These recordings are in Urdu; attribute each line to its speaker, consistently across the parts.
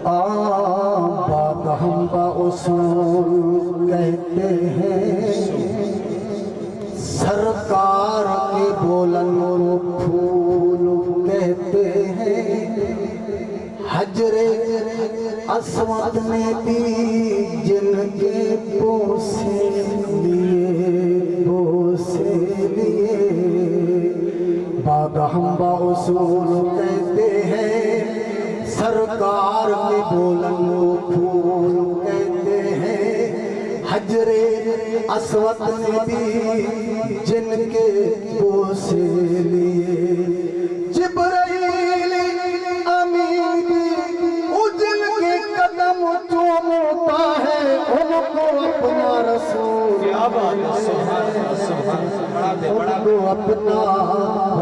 Speaker 1: بات ہم با اصول کہتے ہیں، سرکار کے بولن پھول کہتے ہیں، حجر اسود نے دی جن کے بوسے لیے بات ہم با اصول کہتے ہیں، سرکار کے بولن پھول کہتے ہیں، حجر اسود نے دی جن کے بوسے لیے، جبرائیل امین بھی اجل کے قدم چومتا ہے، ان کو اپنا رسول ان کو اپنا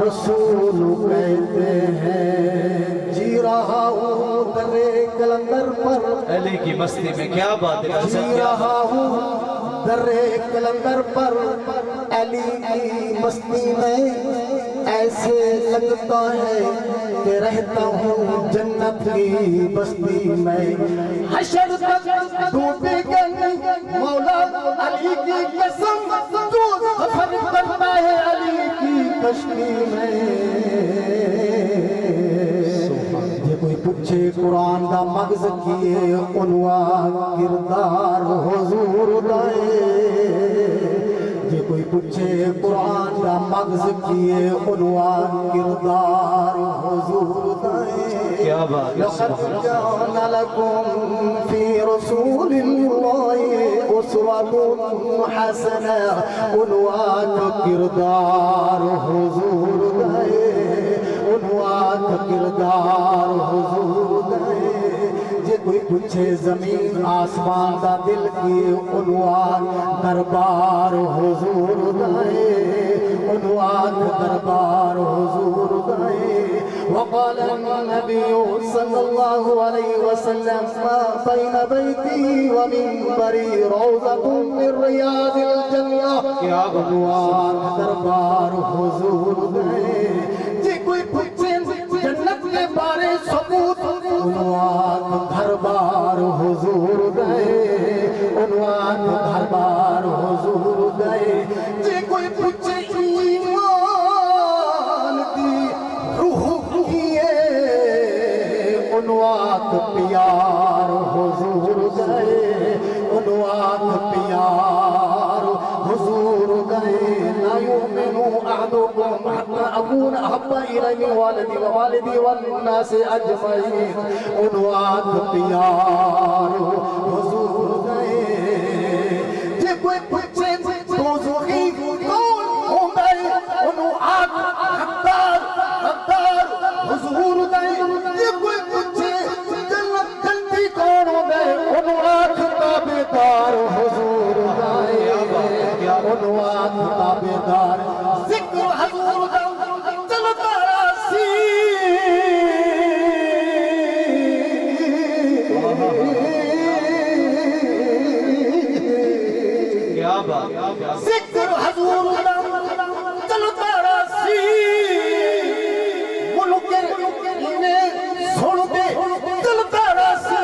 Speaker 1: رسول کہتے ہیں۔ جی رہا ہوں در کلندر پر،
Speaker 2: علی کی مستی میں کیا بات ہے،
Speaker 1: جی رہا ہوں در کلندر پر، علی کی مستی میں ایسے لگتا ہے کہ رہتا ہوں جنت کی بستی میں، حشر تک ڈوبے گئے مولا علی کی قسم، جو سفر کرتا ہے علی کی کشتی میں۔ یہ کوئی پوچھے قرآن دا مغز کیے عنوان کردار حضور دائے، یہ کوئی پوچھے قرآن دا مغز کیے عنوان کردار حضور دائے۔
Speaker 2: کیا بات
Speaker 1: لقد كان لكم في رسول الله أسوة حسنة، عنوان کردار حضور دائے، عنوان کردار حضور دائے۔ جے کوئی پوچھے زمین آسمان دا دل کی عنوان دربار حضور دائے، عنوان دربار حضور دائے۔ وقال النبي صلى الله عليه وسلم ما بين بيتي ومنبري روضة من رياض الجنة، عنوان دربار حضور دائے۔ جے کوئی پوچھے جنت کے بارے ثبوت، عنوان دربار حضور دائے، عنوان دربار حضور دائے۔ جے کوئی پوچھے ایمان دی روح کیے، عنوان پیار حضور دائے، عنوان پیار حضور دائے۔ لا يؤمن أحدكم حتى أكون أحب إليه من والدي ووالدي والناس أجمعين، عنوان پیار حضور دائے۔ جے کوئی پوچھے دوزخی کون ہوں گے، عنوان حقدار حضور دائے۔ جے کوئی پوچھے جنت جنتی کون ہوں گے، عنوان تابعدار حضور دائے، عنوان تابعدار۔ ذکر حضور دا چلتا راسی،
Speaker 2: کیا بات،
Speaker 1: ذکر حضور دا چلتا راسی، ملک انہیں سن دے چلتا راسی،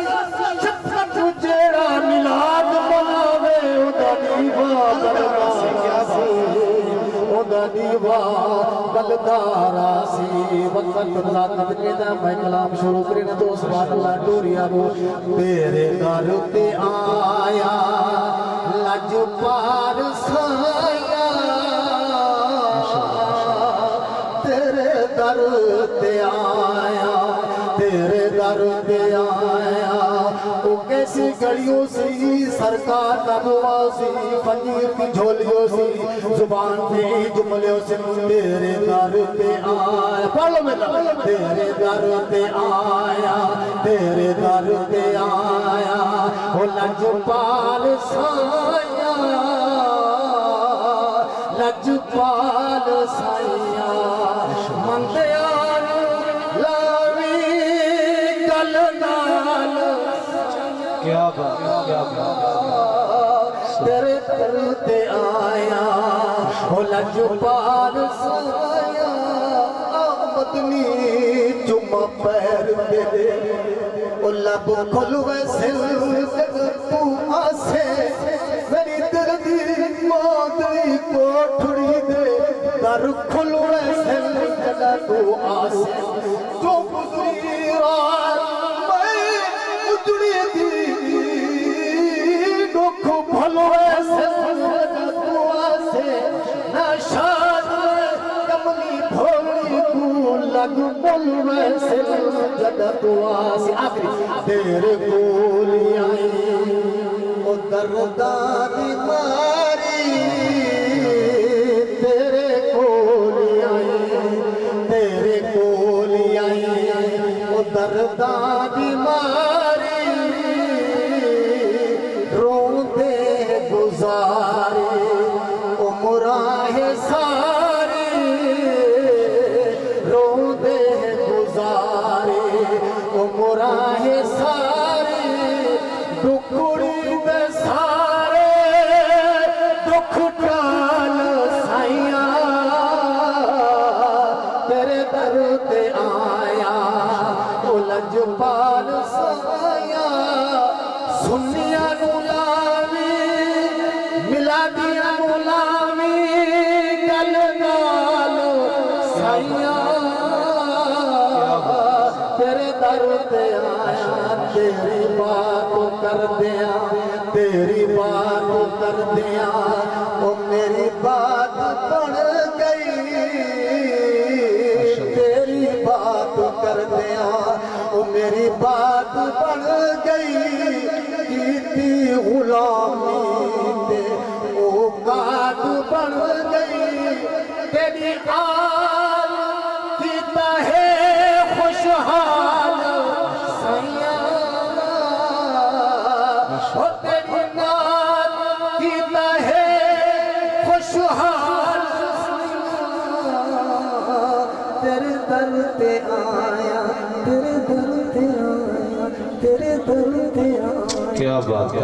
Speaker 1: شفقت جیڑا ملاد مناوے ادا دیوا بلدارا سی۔ وقت ملاقات کہتا میں کلام شروع کرنا تو سبحان اللہ ڈوریا وہ تیرے در تے آیا لج پار سایا، تیرے در تے آیا، تیرے در تے آیا، وہ کیسی گھڑیوں سی سرکار کا نواسی، فقیر کی جھولیوں سی زبان پہ جملیوں سے، تیرے در پہ آیا، پڑھ لو میرا، تیرے در پہ آیا، تیرے در پہ آیا، وہ لجپال سایا، لجپال سایا، مندیار لاوی گل نال،
Speaker 2: کیا بات، کیا بات،
Speaker 1: تیرے در تے آیا، وہ لجپال سایا، مدنی چم پیر دے او لب کھلوے سل جگ تو آسے میری دل دی موت دی کوٹھڑی دے در کھلوے سل جگ تو آسے جو گزری رات میں اجڑی دی دکھ بھلوے سل جگ تو آسے نشاد کملی بھولی کو لگ بلوے سل جگ تو آسے آخری تیرے کولی آئی او دردان ماری تیرے کولی آئی تیرے کولی آئی او دردان ماری روندے گزارے او مراہ ساری روندے گزارے او مراہ ساری ٹکڑی دے سارے دکھ ٹال سائیاں تیرے در تے آیا الجھ پال سائیاں سنیاں نو لاوی ملادیاں نو لاوی گل نال سائیاں تیرے در تے آیا تیری بات کر دیا تیری بات کر دیا او میری بات بن گئی تیری بات کر دیا او میری بات بن گئی کیتی غلامی تے اوقات بن گئی تیری آل کیتا ہے خوشحال سائیاں او تیری نات کیتا ہے خوشحال تیرے در تے آیا تیرے در تے آیا تیرے در تے آیا
Speaker 2: کیا بات ہے